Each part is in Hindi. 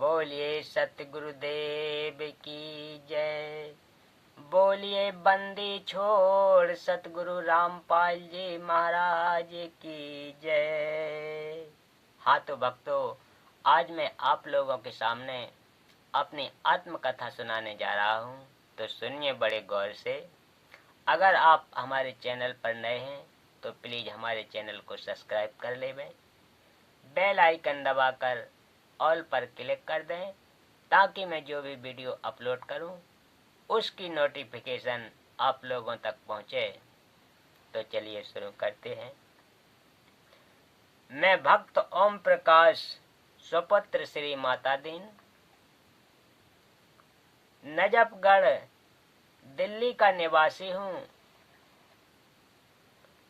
बोलिए सतगुरुदेव की जय। बोलिए बंदी छोड़ सतगुरु रामपाल जी महाराज की जय। हाँ तो भक्तों, आज मैं आप लोगों के सामने अपनी आत्मकथा सुनाने जा रहा हूँ, तो सुनिए बड़े गौर से। अगर आप हमारे चैनल पर नए हैं तो प्लीज हमारे चैनल को सब्सक्राइब कर लें, बेल आइकन दबाकर ऑल पर क्लिक कर दें, ताकि मैं जो भी वीडियो अपलोड करूं उसकी नोटिफिकेशन आप लोगों तक पहुंचे। तो चलिए शुरू करते हैं। मैं भक्त ओम प्रकाश सुपुत्र श्री माता दीन, नजफगढ़ दिल्ली का निवासी हूँ।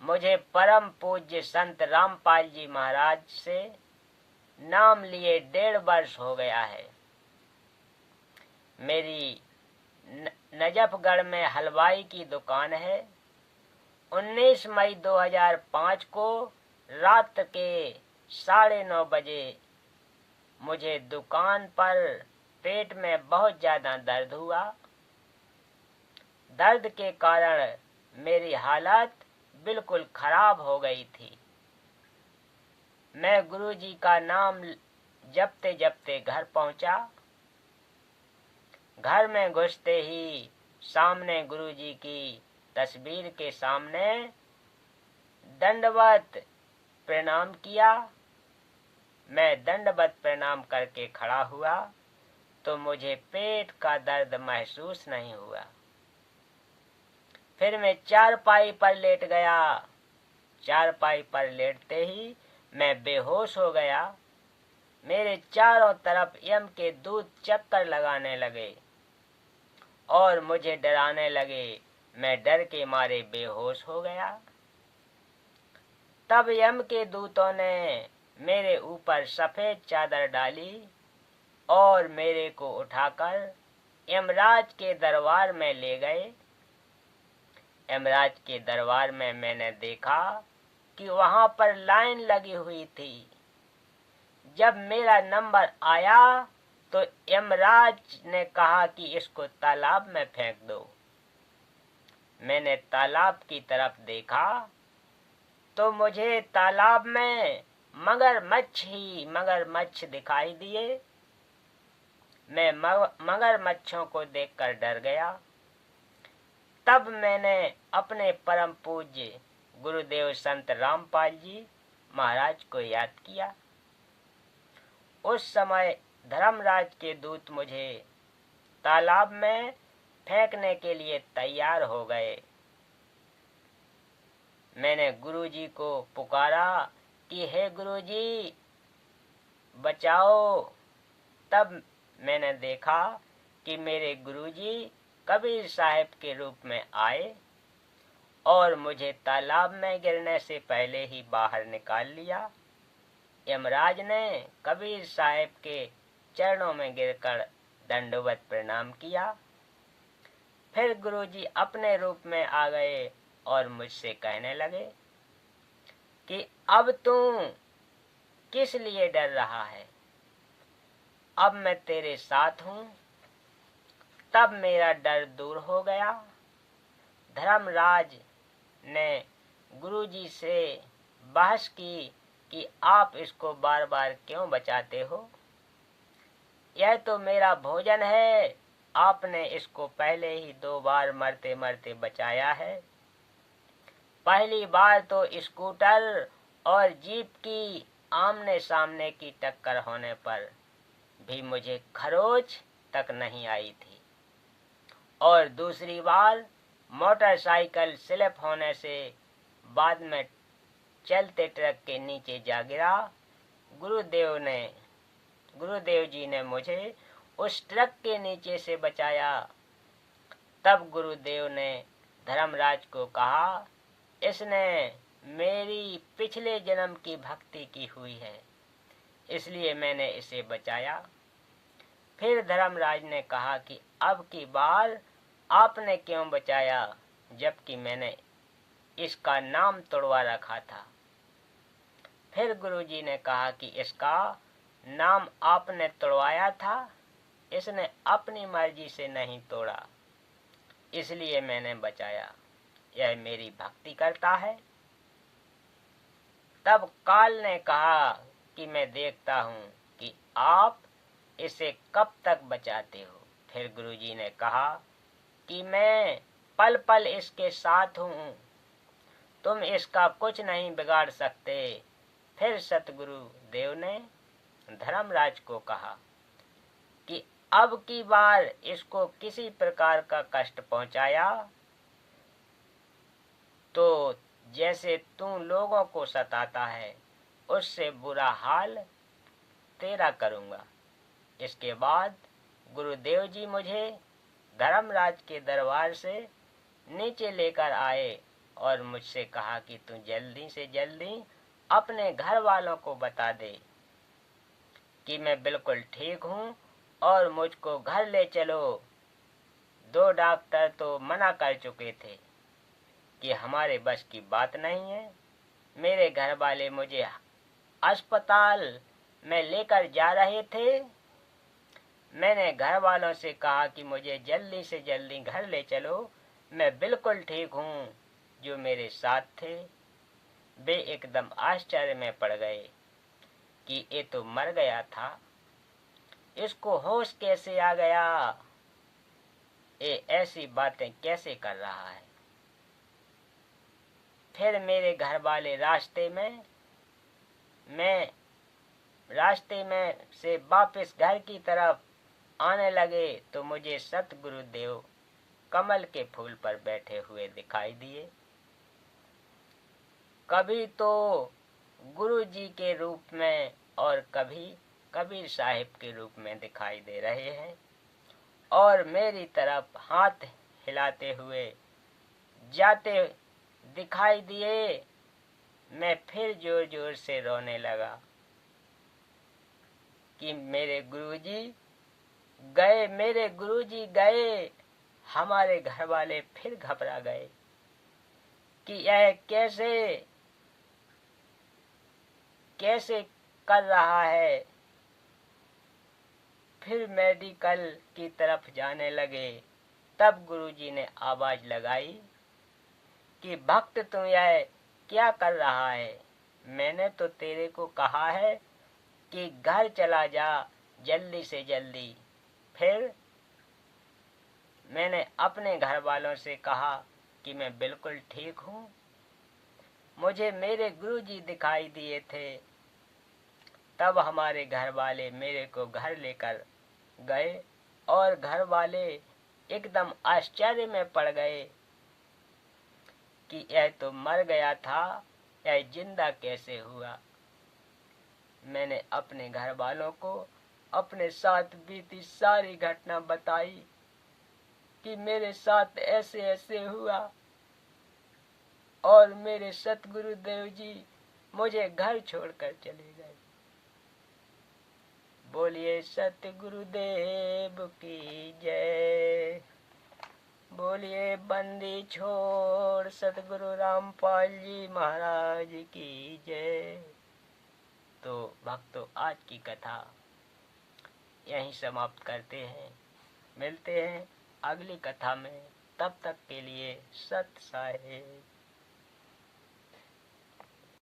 मुझे परम पूज्य संत रामपाल जी महाराज से नाम लिए 1.5 वर्ष हो गया है। मेरी नजफगढ़ में हलवाई की दुकान है। 19 मई 2005 को रात के 9:30 बजे मुझे दुकान पर पेट में बहुत ज्यादा दर्द हुआ। दर्द के कारण मेरी हालत बिल्कुल खराब हो गई थी। मैं गुरुजी का नाम जपते जपते घर पहुंचा। घर में घुसते ही सामने गुरुजी की तस्वीर के सामने दंडवत प्रणाम किया। मैं दंडवत प्रणाम करके खड़ा हुआ तो मुझे पेट का दर्द महसूस नहीं हुआ। फिर मैं चारपाई पर लेट गया। चारपाई पर लेटते ही मैं बेहोश हो गया। मेरे चारों तरफ यम के दूत चक्कर लगाने लगे और मुझे डराने लगे। मैं डर के मारे बेहोश हो गया। तब यम के दूतों ने मेरे ऊपर सफेद चादर डाली और मेरे को उठाकर यमराज के दरबार में ले गए। यमराज के दरबार में मैंने देखा कि वहां पर लाइन लगी हुई थी। जब मेरा नंबर आया तो यमराज ने कहा कि इसको तालाब में फेंक दो। मैंने तालाब की तरफ देखा तो मुझे तालाब में मगरमच्छ दिखाई दिए। मैं मगरमच्छों को देखकर डर गया। तब मैंने अपने परम पूज्य गुरुदेव संत रामपाल जी महाराज को याद किया। उस समय धर्मराज के दूत मुझे तालाब में फेंकने के लिए तैयार हो गए। मैंने गुरुजी को पुकारा कि हे गुरुजी बचाओ। तब मैंने देखा कि मेरे गुरुजी कबीर साहब के रूप में आए और मुझे तालाब में गिरने से पहले ही बाहर निकाल लिया। यमराज ने कबीर साहब के चरणों में गिरकर दंडवत प्रणाम किया। फिर गुरुजी अपने रूप में आ गए और मुझसे कहने लगे कि अब तू किस लिए डर रहा है, अब मैं तेरे साथ हूँ। तब मेरा डर दूर हो गया। धर्मराज ने गुरुजी से बहस की कि आप इसको बार बार क्यों बचाते हो, यह तो मेरा भोजन है। आपने इसको पहले ही 2 बार मरते मरते बचाया है। पहली बार तो स्कूटर और जीप की आमने सामने की टक्कर होने पर भी मुझे खरोच तक नहीं आई थी, और दूसरी बार मोटरसाइकिल स्लिप होने से बाद में चलते ट्रक के नीचे जा गिरा। गुरुदेव जी ने मुझे उस ट्रक के नीचे से बचाया। तब गुरुदेव ने धर्मराज को कहा, इसने मेरी पिछले जन्म की भक्ति की हुई है, इसलिए मैंने इसे बचाया। फिर धर्मराज ने कहा कि अब की बार आपने क्यों बचाया, जबकि मैंने इसका नाम तोड़वा रखा था। फिर गुरुजी ने कहा कि इसका नाम आपने तोड़वाया था, इसने अपनी मर्जी से नहीं तोड़ा, इसलिए मैंने बचाया। यह मेरी भक्ति करता है। तब काल ने कहा कि मैं देखता हूँ कि आप इसे कब तक बचाते हो। फिर गुरुजी ने कहा कि मैं पल पल इसके साथ हूँ, तुम इसका कुछ नहीं बिगाड़ सकते। फिर सतगुरु देव ने धर्मराज को कहा कि अब की बार इसको किसी प्रकार का कष्ट पहुंचाया तो जैसे तू लोगों को सताता है, उससे बुरा हाल तेरा करूंगा। इसके बाद गुरुदेव जी मुझे धर्मराज के दरबार से नीचे लेकर आए और मुझसे कहा कि तू जल्दी से जल्दी अपने घर वालों को बता दे कि मैं बिल्कुल ठीक हूँ और मुझको घर ले चलो। 2 डॉक्टर तो मना कर चुके थे कि हमारे बस की बात नहीं है। मेरे घर वाले मुझे अस्पताल में लेकर जा रहे थे। मैंने घर वालों से कहा कि मुझे जल्दी से जल्दी घर ले चलो, मैं बिल्कुल ठीक हूँ। जो मेरे साथ थे वे एकदम आश्चर्य में पड़ गए कि ये तो मर गया था, इसको होश कैसे आ गया, ये ऐसी बातें कैसे कर रहा है। फिर मेरे घर वाले रास्ते में से वापस घर की तरफ आने लगे तो मुझे सतगुरुदेव कमल के फूल पर बैठे हुए दिखाई दिए। कभी तो गुरु जी के रूप में और कभी कबीर साहिब के रूप में दिखाई दे रहे हैं और मेरी तरफ हाथ हिलाते हुए जाते दिखाई दिए। मैं फिर जोर जोर से रोने लगा कि मेरे गुरुजी गए। हमारे घर वाले फिर घबरा गए कि यह कैसे कर रहा है। फिर मेडिकल की तरफ जाने लगे। तब गुरुजी ने आवाज लगाई कि भक्त तू यह क्या कर रहा है, मैंने तो तेरे को कहा है कि घर चला जा जल्दी से जल्दी। फिर मैंने अपने घर वालों से कहा कि मैं बिल्कुल ठीक हूँ, मुझे मेरे गुरुजी दिखाई दिए थे। तब हमारे घर वाले मेरे को घर लेकर गए और घर वाले एकदम आश्चर्य में पड़ गए कि यह तो मर गया था, यह जिंदा कैसे हुआ। मैंने अपने घर वालों को अपने साथ बीती सारी घटना बताई कि मेरे साथ ऐसे ऐसे हुआ और मेरे सतगुरुदेव जी मुझे घर छोड़कर चले गए। बोलिए सतगुरुदेव की जय। बोलिए बंदी छोड़ सतगुरु रामपाल जी महाराज की जय। तो भक्तों, आज की कथा यहीं समाप्त करते हैं। मिलते हैं अगली कथा में। तब तक के लिए सत साहेब।